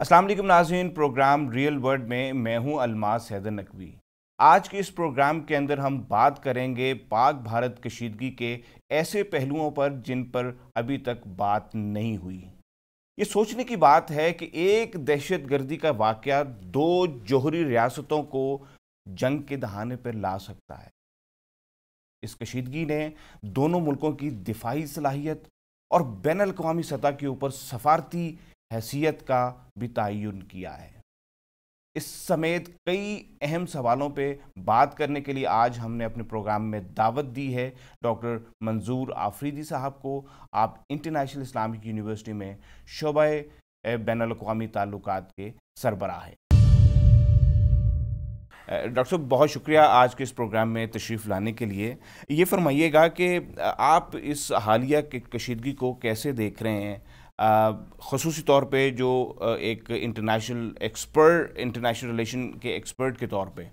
अस्सलाम वालेकुम नाज़रीन, प्रोग्राम रियल वर्ल्ड में मैं हूं अलमास हैदर नकवी। आज के इस प्रोग्राम के अंदर हम बात करेंगे पाक भारत कशीदगी के ऐसे पहलुओं पर जिन पर अभी तक बात नहीं हुई। ये सोचने की बात है कि एक दहशतगर्दी का वाक़या दो जोहरी रियासतों को जंग के दहाने पर ला सकता है। इस कशीदगी ने दोनों मुल्कों की दिफाई सलाहियत और बैनुल अक़वामी सतह के ऊपर सफारती हैसियत का भी तयन किया है। इस समेत कई अहम सवालों पे बात करने के लिए आज हमने अपने प्रोग्राम में दावत दी है डॉक्टर मंजूर आफरीदी साहब को। आप इंटरनेशनल इस्लामिक यूनिवर्सिटी में शोबे बैनुल अक़वामी ताल्लुकात के सरबराह हैं। डॉक्टर साहब, बहुत शुक्रिया आज के इस प्रोग्राम में तशरीफ़ लाने के लिए। ये फरमाइएगा कि आप इस हालिया के कशीदगी को कैसे देख रहे हैं, ख़ुसूसी तौर पे जो एक इंटरनेशनल रिलेशन के एक्सपर्ट के तौर पे।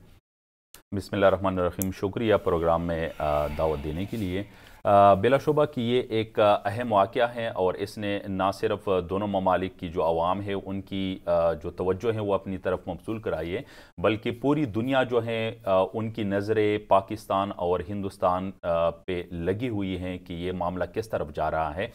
बिस्मिल्लाहिर्रहमानिर्रहीम, शुक्रिया प्रोग्राम में दावत देने के लिए। बिलाशुबा कि ये एक अहम वाक़या है और इसने ना सिर्फ दोनों ममालिक की जो आवाम है उनकी जो तवज्जो है वो अपनी तरफ मबसूल कराई है, बल्कि पूरी दुनिया जो है उनकी नज़रें पाकिस्तान और हिंदुस्तान पे लगी हुई हैं कि ये मामला किस तरफ जा रहा है।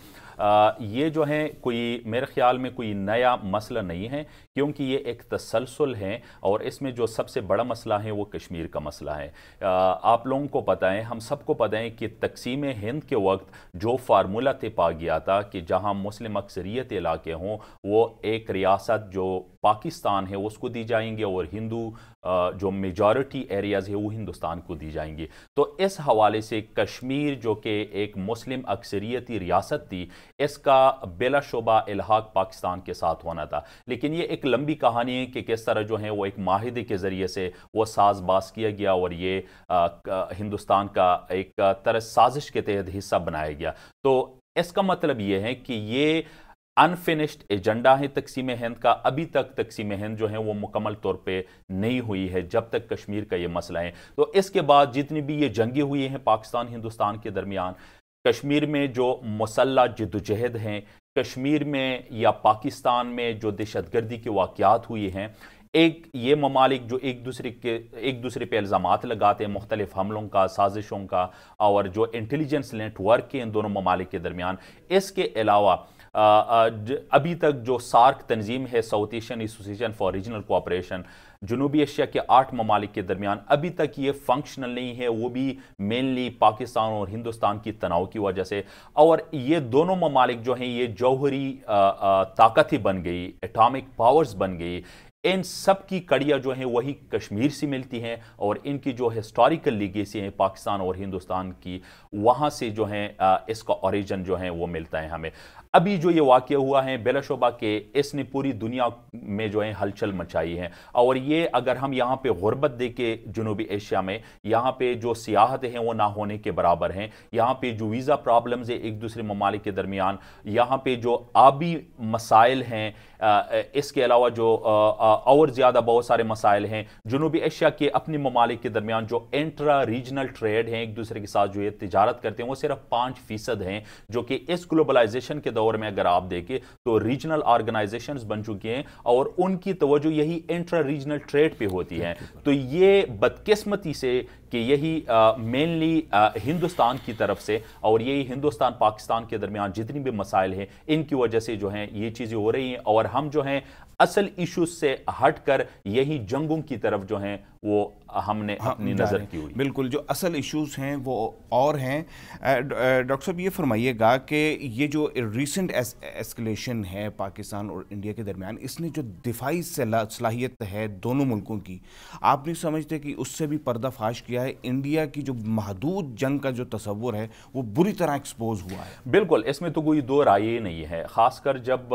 ये जो है कोई मेरे ख़्याल में कोई नया मसला नहीं है, क्योंकि ये एक तसलसल है और इसमें जो सबसे बड़ा मसला है वो कश्मीर का मसला है। आप लोगों को पता है, हम सबको पता है कि तकसीम हिंद के वक्त जो फार्मूला तय पा गया था कि जहां मुस्लिम अक्सरियत इलाके हों वो एक रियासत जो पाकिस्तान है उसको दी जाएंगे और हिंदू जो मेजॉरिटी एरियाज़ है वो हिंदुस्तान को दी जाएंगी। तो इस हवाले से कश्मीर जो कि एक मुस्लिम अक्सरियती रियासत थी, इसका बिलाशुबा इल्हाक पाकिस्तान के साथ होना था। लेकिन ये एक लंबी कहानी है कि किस तरह जो है वो एक माहिदे के ज़रिए से वो साज़बाज़ किया गया और ये हिंदुस्तान का एक तरह साजिश के तहत हिस्सा बनाया गया। तो इसका मतलब ये है कि ये अनफिनिश्ड एजेंडा है तकसीम हिंद का। अभी तक तकसीम हिंद जो है वो मुकम्मल तौर पे नहीं हुई है जब तक कश्मीर का ये मसला है। तो इसके बाद जितनी भी ये जंगे हुई हैं पाकिस्तान हिंदुस्तान के दरमियान, कश्मीर में जो मुसल्लह जद्दोजहद हैं, कश्मीर में या पाकिस्तान में जो दहशतगर्दी के वाक़यात हुए हैं, एक ये ममालिक जो एक दूसरे पे इल्ज़ामात लगाते हैं मुख्तलिफ हमलों का, साजिशों का, और जो इंटेलिजेंस नेटवर्क है इन दोनों ममालिक के दरमियान। इसके अलावा अभी तक जो सार्क तंजीम है, South Asian Association for Regional Cooperation, जनूबी एशिया के 8 ममालिक के दरमियान अभी तक ये फंक्शनल नहीं है, वो भी मेनली पाकिस्तान और हिंदुस्तान की तनाव की वजह से। और ये दोनों ममालिक जो हैं ये जौहरी ताकत ही बन गई, एटॉमिक पावर्स बन गई। इन सब की कड़ियाँ जो हैं वही कश्मीर से मिलती हैं और इनकी जो हिस्टोरिकल लीगेसी है पाकिस्तान और हिंदुस्तान की, वहाँ से जो है इसका ओरिजिन जो है वो मिलता है हमें। अभी जो ये वाक़या हुआ है बिलाशुबा के, इसने पूरी दुनिया में जो है हलचल मचाई है। और ये अगर हम यहाँ पे गुर्बत देखें जनूबी एशिया में, यहाँ पे जो सियाहत हैं वो ना होने के बराबर हैं। यहाँ पे जो वीज़ा प्रॉब्लम्स है एक दूसरे ममालिक के दरमियान, यहाँ पे जो आबी मसाइल हैं, इसके अलावा जो और ज़्यादा बहुत सारे मसाइल हैं। जनूबी एशिया के अपने ममालिक के दरमियान जो इंट्रा रीजनल ट्रेड हैं, एक दूसरे के साथ जो ये तिजारत करते हैं, वो सिर्फ 5% हैं, जो कि इस ग्लोबलाइजेशन के दौर में अगर आप देखें तो रीजनल ऑर्गेनाइजेशंस बन चुकी हैं और उनकी तवज्जो यही इंट्रा रीजनल ट्रेड पे होती है। तो ये बदकिस्मती से कि यही मेनली हिंदुस्तान की तरफ से और यही हिंदुस्तान पाकिस्तान के दरमियान जितनी भी मसाइल हैं इनकी वजह से जो हैं ये चीज़ें हो रही हैं और हम जो हैं असल इश्यूज से हटकर यही जंगों की तरफ जो हैं वो हमने अपनी नज़र की हुई। बिल्कुल, जो असल इश्यूज हैं वो और हैं। डॉक्टर साहब, ये फरमाइएगा कि ये जो रीसेंट एस्केलेशन है पाकिस्तान और इंडिया के दरमियान, इसने जो दिफाई सलाहियत है दोनों मुल्कों की, आप नहीं समझते कि उससे भी पर्दाफाश किया है? इंडिया की जो महदूद जंग का जो तस्वुर है वो बुरी तरह एक्सपोज हुआ है। बिल्कुल, इसमें तो कोई दो राय ही नहीं है। खासकर जब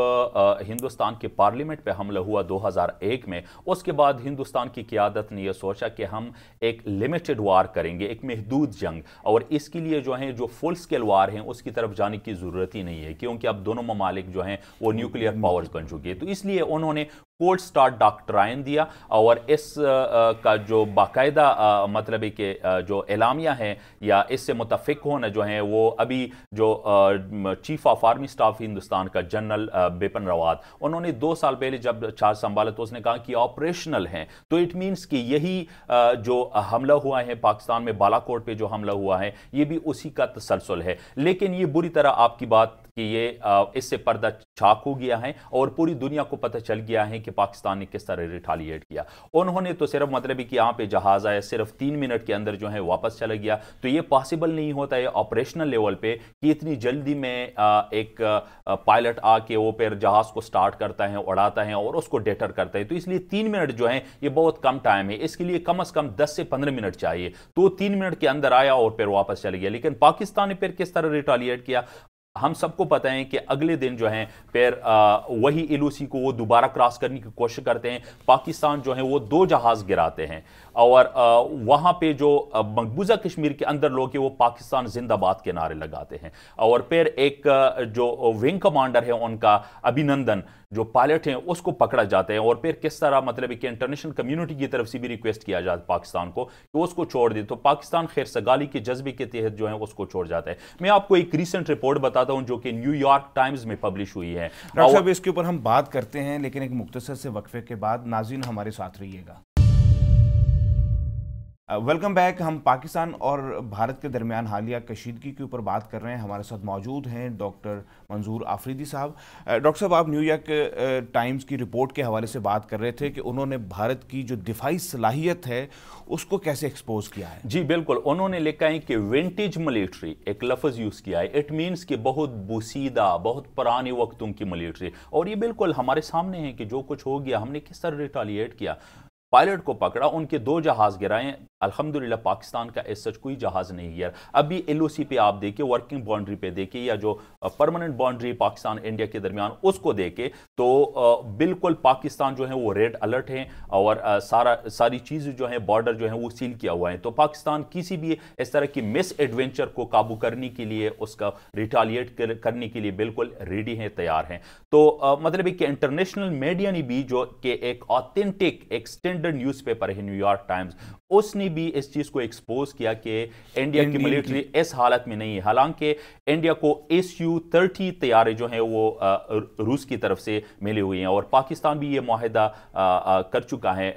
हिंदुस्तान के पार्लियामेंट पे हमला हुआ 2001 में, उसके बाद हिंदुस्तान की क़यादत ने यह सोचा कि हम एक लिमिटेड वार करेंगे, एक महदूद जंग, और इसके लिए जो है जो फुल स्केल वार हैं उसकी तरफ जाने की ज़रूरत ही नहीं है, क्योंकि अब दोनों ममालिक जो हैं वो न्यूक्लियर पावर्स बन चुके हैं। तो इसलिए उन्होंने कोल्ड स्टार्ट डॉक्ट्राइन दिया और इस का जो बाकायदा मतलब है कि जो एलामिया है या इससे मुतफिक होना जो है वो अभी जो chief of army staff Hindustan का जनरल बिपिन रावत, उन्होंने 2 साल पहले जब चार्ज संभाला तो उसने कहा कि ऑपरेशनल हैं। तो इट मीन्स कि यही जो हमला हुआ है पाकिस्तान में बालाकोट पे जो हमला हुआ है ये भी उसी का तसलसल है। लेकिन ये बुरी तरह आपकी बात कि ये इससे पर्दा छाक हो गया है और पूरी दुनिया को पता चल गया है कि पाकिस्तान ने किस तरह रिटालिएट किया। उन्होंने तो सिर्फ मतलब कि यहाँ पे जहाज आया, सिर्फ 3 मिनट के अंदर जो है वापस चला गया। तो ये पॉसिबल नहीं होता है ऑपरेशनल लेवल पे कि इतनी जल्दी में एक पायलट आके वो फिर जहाज को स्टार्ट करता है, उड़ाता है और उसको डेटर करता है। तो इसलिए 3 मिनट जो है ये बहुत कम टाइम है, इसके लिए कम से कम 10 से 15 मिनट चाहिए। तो 3 मिनट के अंदर आया और फिर वापस चला गया। लेकिन पाकिस्तान ने फिर किस तरह रिटालिएट किया हम सबको पता है कि अगले दिन जो है फिर वही एलओसी को वो दोबारा क्रॉस करने की कोशिश करते हैं। पाकिस्तान जो है वो 2 जहाज गिराते हैं और वहां पे जो मकबूजा कश्मीर के अंदर लोग हैं वो पाकिस्तान जिंदाबाद के नारे लगाते हैं। और फिर एक जो विंग कमांडर है उनका अभिनंदन जो पायलट हैं उसको पकड़ा जाता है। और फिर किस तरह मतलब कि इंटरनेशनल कम्युनिटी की तरफ से भी रिक्वेस्ट किया जाता है पाकिस्तान को कि उसको छोड़ दे, तो पाकिस्तान खैर सगाली के जज्बे के तहत जो है उसको छोड़ जाता है। मैं आपको एक रीसेंट रिपोर्ट बताता हूं जो कि न्यूयॉर्क टाइम्स में पब्लिश हुई है। डॉक्टर साहब इसके ऊपर हम बात करते हैं लेकिन एक मुख्तसर से वक्फे के बाद। नाज़रीन हमारे साथ रहिएगा। Welcome back. हम पाकिस्तान और भारत के दरमियान हालिया कशीदगी के ऊपर बात कर रहे हैं। हमारे साथ मौजूद हैं डॉक्टर मंजूर आफरीदी साहब। डॉक्टर साहब, आप न्यूयॉर्क टाइम्स की रिपोर्ट के हवाले से बात कर रहे थे कि उन्होंने भारत की जो दिफाई सलाहियत है उसको कैसे एक्सपोज किया है। जी बिल्कुल, उन्होंने लिखा है कि विंटेज मिलिट्री एक लफ्ज़ यूज़ किया है। इट मीन्स कि बहुत बुसीदा, बहुत पुराने वक्तों की मिलिट्री। और ये बिल्कुल हमारे सामने है कि जो कुछ हो गया हमने किस तरह रिटालिएट किया। पायलट को पकड़ा, उनके 2 जहाज गिराए। अल्हम्दुलिल्लाह पाकिस्तान का इस सच कोई जहाज नहीं गिरा। अभी एलओसी पे आप देखिए, वर्किंग बाउंड्री पे देखिए या जो परमानेंट बाउंड्री पाकिस्तान इंडिया के दरमियान उसको देखे तो बिल्कुल पाकिस्तान जो है वो रेड अलर्ट है और सारी चीज़ें जो है बॉर्डर जो है वो सील किया हुआ है। तो पाकिस्तान किसी भी इस तरह की मिस एडवेंचर को काबू करने के लिए, उसका रिटालिएट करने के लिए बिल्कुल रेडी है, तैयार हैं। तो मतलब कि इंटरनेशनल मीडिया ने भी जो कि एक ऑथेंटिक एक्सटेंडेड न्यूज़पेपर है न्यूयॉर्क टाइम्स, उसने भी इस चीज को एक्सपोज किया कि इंडिया की मिलिट्री इस हालत में नहीं है। हालांकि इंडिया को SU-30 तैयारे जो हैं वो रूस की तरफ से मिले हुए हैं और पाकिस्तान भी ये मुआहदा कर चुका है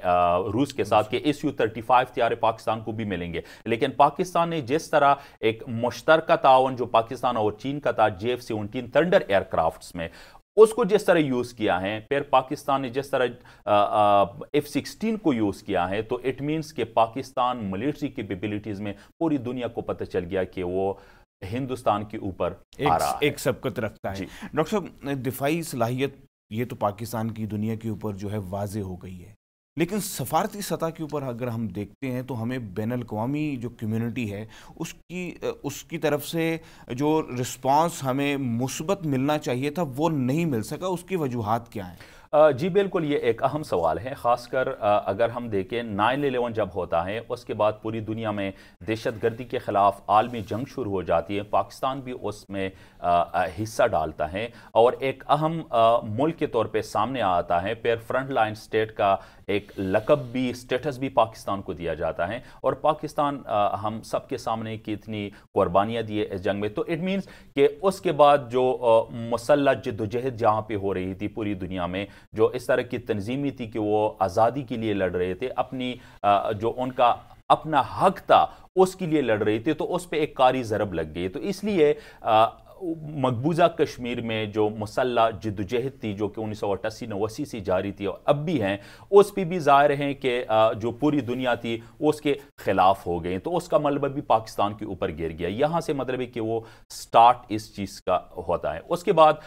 रूस के साथ कि SU-35 तैयारे पाकिस्तान को भी मिलेंगे। लेकिन पाकिस्तान ने जिस तरह एक मुश्तरका ताउन जो पाकिस्तान और चीन का था JF-17 थंडर एयरक्राफ्ट्स में, उसको जिस तरह यूज किया है, फिर पाकिस्तान ने जिस तरह F-16 को यूज किया है, तो इट मीन्स कि पाकिस्तान मिलिट्री कैपेबिलिटीज में पूरी दुनिया को पता चल गया कि वो हिंदुस्तान के ऊपर आ रहा है, एक सबकत रखता है। डॉक्टर साहब, दिफाई सलाहियत ये तो पाकिस्तान की दुनिया के ऊपर जो है वाजे हो गई है, लेकिन सफारती सतह के ऊपर अगर हम देखते हैं तो हमें बैनुल-अक़वामी जो कम्युनिटी है उसकी तरफ से जो रिस्पांस हमें मुस्बत मिलना चाहिए था वो नहीं मिल सका। उसकी वजूहात क्या हैं? जी बिल्कुल, ये एक अहम सवाल है। ख़ासकर अगर हम देखें 9/11 जब होता है उसके बाद पूरी दुनिया में दहशतगर्दी के ख़िलाफ़ आलमी जंग शुरू हो जाती है। पाकिस्तान भी उसमें हिस्सा डालता है और एक अहम मुल्क के तौर पे सामने आता है। फिर फ्रंट लाइन स्टेट का एक लक़ब भी, स्टेटस भी पाकिस्तान को दिया जाता है और पाकिस्तान हम सब के सामने की इतनी कुर्बानियाँ दी है इस जंग में। तो इट मीन्स कि उसके बाद जो मुसल्लह जद्दोजहद जहाँ पे हो रही थी पूरी दुनिया में, जो इस तरह की तंजीमी थी कि वो आज़ादी के लिए लड़ रहे थे, अपनी जो उनका अपना हक था उसके लिए लड़ रहे थे, तो उस पर एक कारी ज़रब लग गई। तो इसलिए मकबूजा कश्मीर में जो मुसल्लह जद्दोजहद थी जो कि 1988-89 से जारी थी और अब भी हैं, उस पर भी ज़ाहिर है कि जो पूरी दुनिया थी उसके ख़िलाफ़ हो गई। तो उसका मलबा भी पाकिस्तान के ऊपर गिर गया। यहाँ से मतलब है कि वो स्टार्ट इस चीज़ का होता है। उसके बाद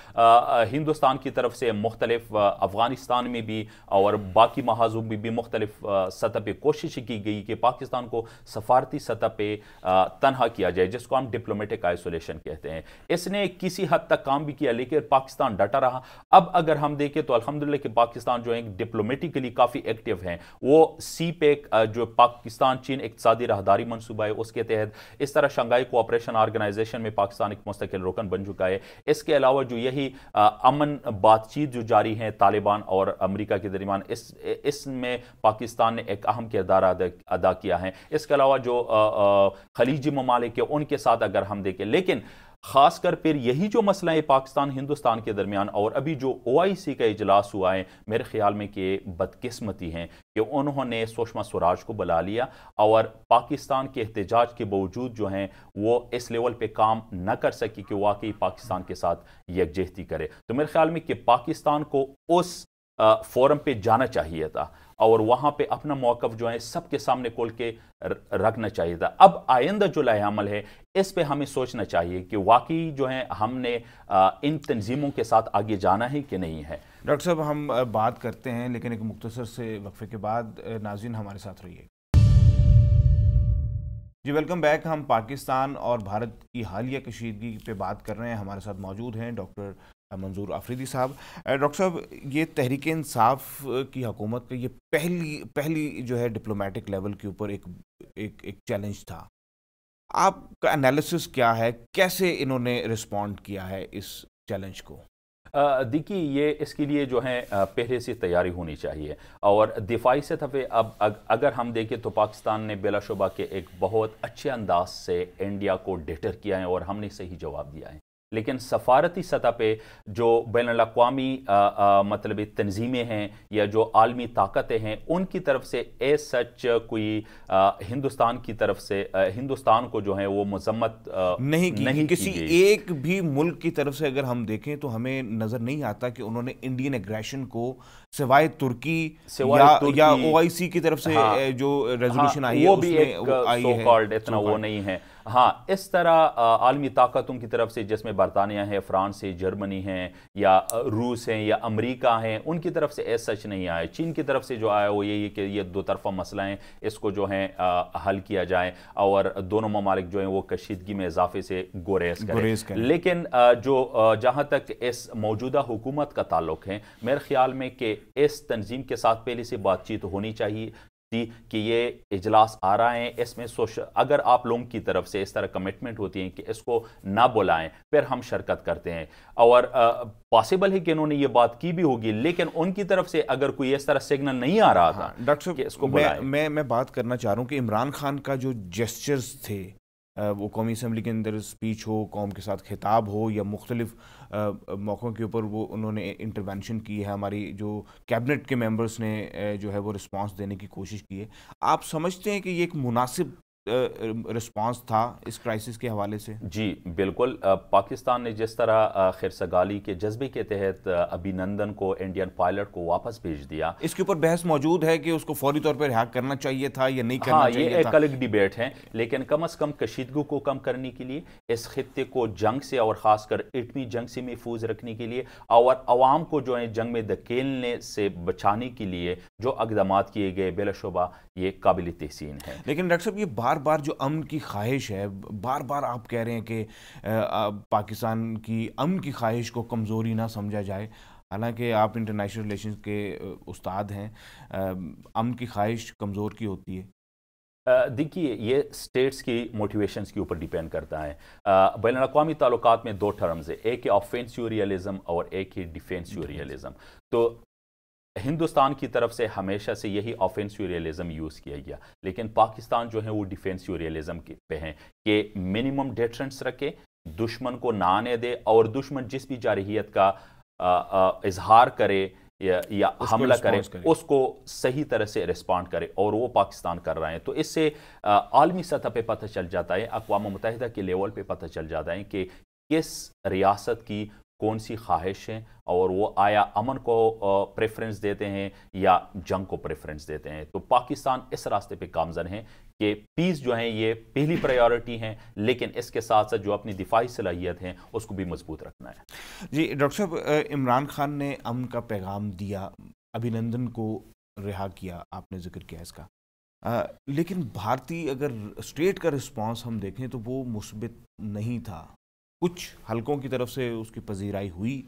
हिंदुस्तान की तरफ से मुख्तलिफ अफ़गानिस्तान में भी और बाकी महाज़ों में भी मुख्तलिफ सतह पर कोशिश की गई कि पाकिस्तान को सफारती सतह पर तनहा किया जाए, जिसको हम डिप्लोमेटिक आइसोलेशन कहते हैं। اس نے کسی حد تک کام بھی کیا لیکن پاکستان ڈٹا رہا. اب اگر ہم دیکھیں تو الحمدللہ کہ پاکستان جو ہے ڈپلومیٹیکلی کافی ایکٹیو ہیں. وہ سی پیک جو پاکستان چین اقتصادی راہداری منصوبہ ہے اس کے تحت اس طرح شنگھائی کوآپریشن آرگنائزیشن میں پاکستان ایک مستقل رکن بن چکا ہے. اس کے علاوہ جو یہی امن بات چیت جو جاری ہے طالبان اور امریکہ کے درمیان اس میں پاکستان نے ایک اہم کردار ادا کیا ہے. اس کے علاوہ جو خلیجی ممالک ہیں ان کے ساتھ اگر ہم دیکھیں لیکن خاص کر پھر یہی جو مسئلہ ہے پاکستان ہندوستان کے درمیان اور ابھی جو OIC کا اجلاس ہوا ہے میرے خیال میں کہ بدقسمتی ہیں کہ انہوں نے سشما سوراج کو بلا لیا اور پاکستان کے احتجاج کے باوجود جو ہیں وہ اس لیول پہ کام نہ کر سکی کہ واقعی پاکستان کے ساتھ یکجہتی کرے. تو میرے خیال میں کہ پاکستان کو اس فورم پہ جانا چاہیے تھا اور وہاں پہ اپنا موقف جو ہے سب کے سامنے کھول کے رکھنا چاہیے تھا. اب آئندہ جو لائحہ عمل ہے اس پہ ہمیں سوچنا چاہیے کہ واقعی جو ہے ہم نے ان تنظیموں کے ساتھ آگے جانا ہے کہ نہیں ہے. ڈاکٹر صاحب ہم بات کرتے ہیں لیکن ایک مختصر سے وقفے کے بعد. ناظرین ہمارے ساتھ رہیے. جی ویلکم بیک. ہم پاکستان اور بھارت کی حالیہ کشیدگی پہ بات کر رہے ہیں. ہمارے ساتھ موجود ہیں ڈاکٹر منظور آفریدی صاحب. ڈاکٹر صاحب یہ تحریک انصاف کی حکومت کا یہ پہلی جو ہے ڈپلومیٹک لیول کے اوپر ایک چیلنج تھا. آپ کا انالیسس کیا ہے, کیسے انہوں نے رسپونڈ کیا ہے اس چیلنج کو؟ دیکھیے یہ اس کے لیے جو ہے پہلے سے تیاری ہونی چاہیے اور دفاعی سطح پہ اب اگر ہم دیکھیں تو پاکستان نے بلا شبہ کے ایک بہت اچھے انداز سے انڈیا کو ڈیٹر کیا ہے اور ہم نے صحیح جواب دیا ہے. لیکن سفارتی سطح پہ جو بین الاقوامی مطلب تنظیمیں ہیں یا جو عالمی طاقتیں ہیں ان کی طرف سے سچ کوئی ہندوستان کی طرف سے ہندوستان کو جو ہے وہ مذمت نہیں کسی ایک بھی ملک کی طرف سے اگر ہم دیکھیں تو ہمیں نظر نہیں آتا کہ انہوں نے انڈین ایگریشن کو سوائے ترکی یا OIC کی طرف سے جو ریزولوشن آئی ہے وہ بھی ایک سو کالڈ اتنا وہ نہیں ہے. ہاں اس طرح عالمی طاقتوں کی طرف سے جس میں برطانیہ ہے, فرانس ہے, جرمنی ہیں یا روس ہیں یا امریکہ ہیں ان کی طرف سے سچ نہیں آئے. چین کی طرف سے جو آیا وہ یہی کہ یہ دو طرفہ مسئلہ ہیں اس کو جو ہیں حل کیا جائے اور دونوں ممالک جو ہیں وہ کشیدگی میں اضافے سے گریز کریں. لیکن جو جہاں تک اس موجودہ حکومت کا تعلق ہے میرے خیال میں کہ اس تنظیم کے ساتھ پہلے سے بات چیت ہونی چاہیے کہ یہ اجلاس آ رہا ہے اس میں اگر آپ لوگوں کی طرف سے اس طرح کمٹمنٹ ہوتی ہے کہ اس کو نہ بلائیں پھر ہم شرکت کرتے ہیں. اور پاسبل ہے کہ انہوں نے یہ بات کی بھی ہوگی لیکن ان کی طرف سے اگر کوئی اس طرح سگنل نہیں آ رہا تھا ڈاکٹر کہ اس کو بلائیں. میں بات کرنا چاہ رہا ہوں کہ عمران خان کا جو جیسچرز تھے وہ قومی اسمبلی کے اندر اسپیچ ہو, قوم کے ساتھ خطاب ہو یا مختلف موقعوں کے اوپر وہ انہوں نے انٹرونشن کی ہے, ہماری جو کیبنٹ کے ممبرز نے جو ہے وہ رسپانس دینے کی کوشش کی ہے. آپ سمجھتے ہیں کہ یہ ایک مناسب رسپانس تھا اس کرائسس کے حوالے سے؟ جی بالکل. پاکستان نے جس طرح خیرسگالی کے جذبے کے تحت ابھی نندن کو انڈین پائلٹ کو واپس بھیج دیا, اس کے اوپر بحث موجود ہے کہ اس کو فوری طور پر رہا کرنا چاہیے تھا یا نہیں کرنا چاہیے تھا. یہ ایک الگ ڈیبیٹ ہے لیکن کم از کم کشیدگی کو کم کرنے کے لیے, اس خطے کو جنگ سے اور خاص کر ایٹمی جنگ سے محفوظ رکھنے کے لیے اور عوام کو جو ہے جنگ میں دھکیلنے سے بچانے کے لیے جو اقدامات کیے گئے بلا شبہ یہ قابل تحسین ہے. لیکن ڈاکٹر صاحب یہ بار بار جو امن کی خواہش ہے, بار بار آپ کہہ رہے ہیں کہ پاکستان کی امن کی خواہش کو کمزوری نہ سمجھا جائے, حالانکہ آپ انٹرنیشنل ریلیشنز کے استاد ہیں. امن کی خواہش کمزور کی ہوتی ہے. دیکھیے یہ سٹیٹس کی موٹیویشنز کے اوپر ڈیپینڈ کرتا ہے. بین الاقوامی تعلقات میں دو ٹرمز ہیں, ایک ہے آفینسیو ریئلزم اور ایک ہے ڈیفینسیو ریئلزم. تو ہندوستان کی طرف سے ہمیشہ سے یہی آفینسیو ریئلزم یوز کیا گیا لیکن پاکستان جو ہے وہ ڈیفینسیو ریئلزم پہ ہیں کہ منیمم ڈیٹرنس رکھے, دشمن کو نہ آنے دے اور دشمن جس بھی جارحیت کا اظہار کرے یا حملہ کرے اس کو صحیح طرح سے ریسپانڈ کرے اور وہ پاکستان کر رہے ہیں. تو اس سے عالمی سطح پہ پتہ چل جاتا ہے, اقوام متحدہ کے لیول پہ پتہ چل جاتا ہے کہ کس ریاست کی کون سی خواہش ہیں اور وہ آیا امن کو پریفرنس دیتے ہیں یا جنگ کو پریفرنس دیتے ہیں. تو پاکستان اس راستے پہ گامزن ہے کہ پیس جو ہیں یہ پہلی پرائیورٹی ہیں لیکن اس کے ساتھ ساتھ جو اپنی دفاعی صلاحیت ہیں اس کو بھی مضبوط رکھنا ہے. جی ڈاکٹر صاحب, عمران خان نے امن کا پیغام دیا, ابھی نندن کو رہا کیا, آپ نے ذکر کیا اس کا, لیکن بھارتی اگر اسٹیٹ کا رسپانس ہم دیکھیں تو وہ مثبت نہیں تھا. कुछ हलकों की तरफ से उसकी पजीराई हुई?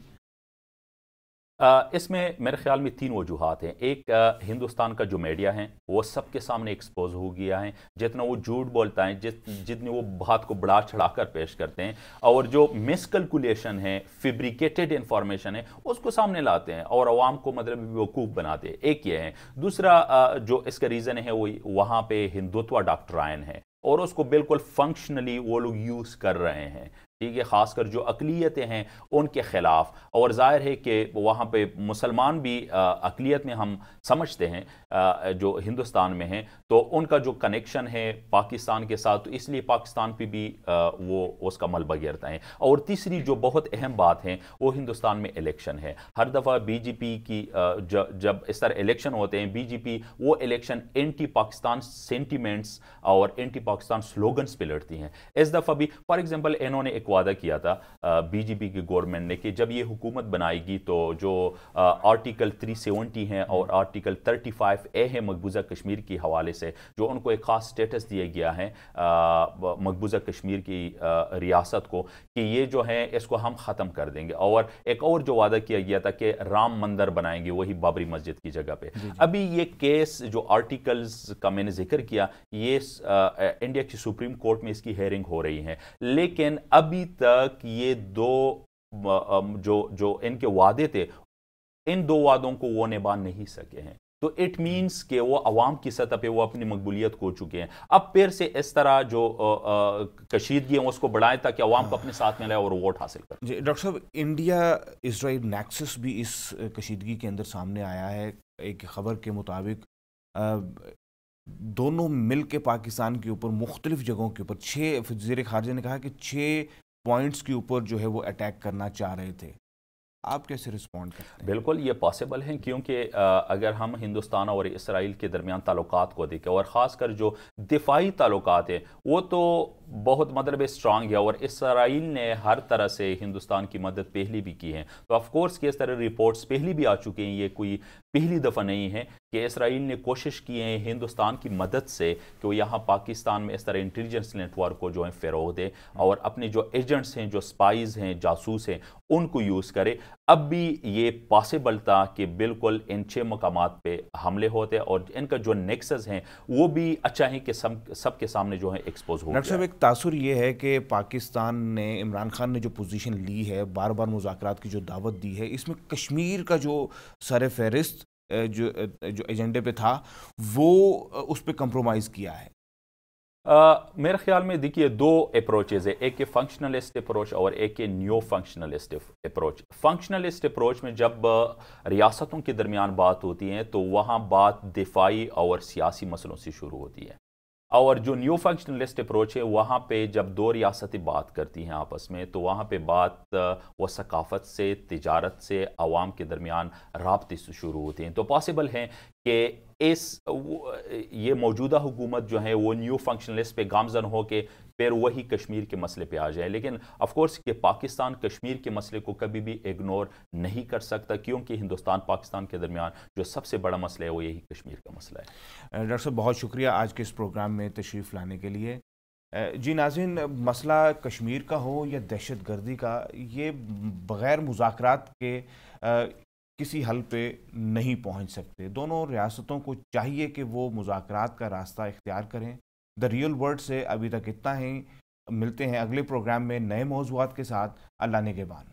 इसमें मेरे ख्याल में 3 वजूहात हैं। एक, हिंदुस्तान का जो मीडिया है वो सबके सामने एक्सपोज हो गया है। जितना वो झूठ बोलता है, जितनी वो बात को बढ़ा चढ़ाकर पेश करते हैं, और जो मिसकैलकुलेशन है, फैब्रिकेटेड इंफॉर्मेशन है, उसको सामने लाते हैं और अवाम को मतलब बेवकूफ़ बनाते हैं। एक ये है। दूसरा, जो इसका रीज़न है वो वहाँ पे हिंदुत्व डॉक्ट्राइन है और उसको बिल्कुल फंक्शनली वो लोग यूज़ कर रहे हैं, ठीक है, ख़ासकर जो अक़लियतें हैं उनके ख़िलाफ़। और ज़ाहिर है कि वहाँ पे मुसलमान भी अक़लियत में हम समझते हैं, जो हिंदुस्तान में हैं, तो उनका जो कनेक्शन है पाकिस्तान के साथ, तो इसलिए पाकिस्तान पे भी वो उसका मलबा गिरता है। और तीसरी जो बहुत अहम बात है वो हिंदुस्तान में इलेक्शन है। हर दफ़ा बीजेपी की जब इस तरह इलेक्शन होते हैं, बीजेपी वो इलेक्शन एंटी पाकिस्तान सेंटिमेंट्स और एंटी पाकिस्तान स्लोगन्स पे लड़ती हैं। इस दफ़ा भी फॉर एग्जांपल इन्होंने एक वादा किया था बीजेपी की गवर्नमेंट ने कि जब ये हुकूमत बनाएगी तो जो आर्टिकल 370 है और आर्टिकल 35A है मकबूजा कश्मीर के हवाले से, जो उनको एक ख़ास स्टेटस दिया गया है मकबूजा कश्मीर की रियासत को, कि ये जो है इसको हम ख़त्म कर देंगे। और एक और जो वादा किया गया था कि राम मंदिर बनाएंगे वही बाबरी मस्जिद की जगह पे। अभी ये केस जो आर्टिकल्स का मैंने जिक्र किया, ये इंडिया की सुप्रीम कोर्ट में इसकी हेयरिंग हो रही है, लेकिन अभी तक ये जो इनके वादे थे, इन 2 वादों को वो निभा नहीं सके हैं। तो इट मीन्स कि वो अवाम की सतह पे वो अपनी मकबूलियत खो चुके हैं। अब फिर से इस तरह जो कशीदगी है उसको बढ़ाएं ताकि अवाम को अपने साथ में लाए और वोट हासिल करें। जी डॉक्टर साहब, इंडिया इजराइल नेक्सस भी इस कशीदगी के अंदर सामने आया है। एक खबर के मुताबिक दोनों मिल के पाकिस्तान के ऊपर मुख्तलिफ जगहों के ऊपर 6, वज़ीर ख़ारजा ने कहा कि 6 पॉइंट्स के ऊपर जो है वो अटैक करना चाह रहे थे। आप कैसे रिस्पॉन्ड करते हैं? बिल्कुल ये पॉसिबल है, क्योंकि अगर हम हिंदुस्तान और इसराइल के दरमियान ताल्लुकात को देखें, और ख़ासकर जो दिफाई ताल्लुकात है वो तो बहुत मतलब स्ट्रांग है, और इसराइल ने हर तरह से हिंदुस्तान की मदद पहले भी की है। तो ऑफ कोर्स कि इस तरह रिपोर्ट्स पहले भी आ चुके हैं, ये कोई पहली दफ़ा नहीं है कि इसराइल ने कोशिश की है हिंदुस्तान की मदद से कि वो यहाँ पाकिस्तान में इस तरह इंटेलिजेंस नेटवर्क को जो है फ़रोग़ दे और अपने जो एजेंट्स हैं, जो स्पाइज़ हैं, जासूस हैं, उनको यूज़ करे। अब भी ये पॉसिबल था कि बिल्कुल इन 6 मकामात पे हमले होते, और इनका जो नेक्सस हैं वो भी अच्छा है कि सबके सामने जो है एक्सपोज हो गया। डॉक्टर साहब, एक तासुर ये है कि पाकिस्तान ने, इमरान खान ने जो पोजीशन ली है, बार बार मुज़ाकरात की जो दावत दी है, इसमें कश्मीर का जो सर फहरिस्त जो एजेंडे पे था वो उस पर कंप्रोमाइज़ किया है। मेरे ख्याल में देखिए 2 अप्रोचेज़ है, एक फंक्शनलिस्ट अप्रोच और एक new functionalist approach. Functionalist approach में जब रियासतों के दरमियान बात होती है तो वहाँ बात दिफाई और सियासी मसलों से शुरू होती है, और जो न्यू फंक्शनलिस्ट अप्रोच है वहाँ पे जब 2 रियासतें बात करती हैं आपस में, तो वहाँ पे बात वो सकाफत से, तिजारत से, आवाम के दरमियान राब्ते से शुरू होती हैं। तो पॉसिबल है कि ये मौजूदा हुकूमत जो है वो न्यू फंक्शनलिस्ट पे गामजन हो के फिर वही कश्मीर के मसले पे आ जाए। लेकिन ऑफ कोर्स कि पाकिस्तान कश्मीर के मसले को कभी भी इग्नोर नहीं कर सकता, क्योंकि हिंदुस्तान पाकिस्तान के दरमियान जो सबसे बड़ा मसला है वो यही कश्मीर का मसला है। डॉक्टर साहब, बहुत शुक्रिया आज के इस प्रोग्राम में तशरीफ़ लाने के लिए। जी नाज़रीन, मसला कश्मीर का हो या दहशत गर्दी का, ये बग़ैर मुज़ाकरात के किसी हल पे नहीं पहुंच सकते। दोनों रियासतों को चाहिए कि वो मुज़ाकरात का रास्ता इख्तियार करें। द रियल वर्ल्ड से अभी तक इतना ही। मिलते हैं अगले प्रोग्राम में नए मौज़ूआत के साथ। अल्लाह निगहबान।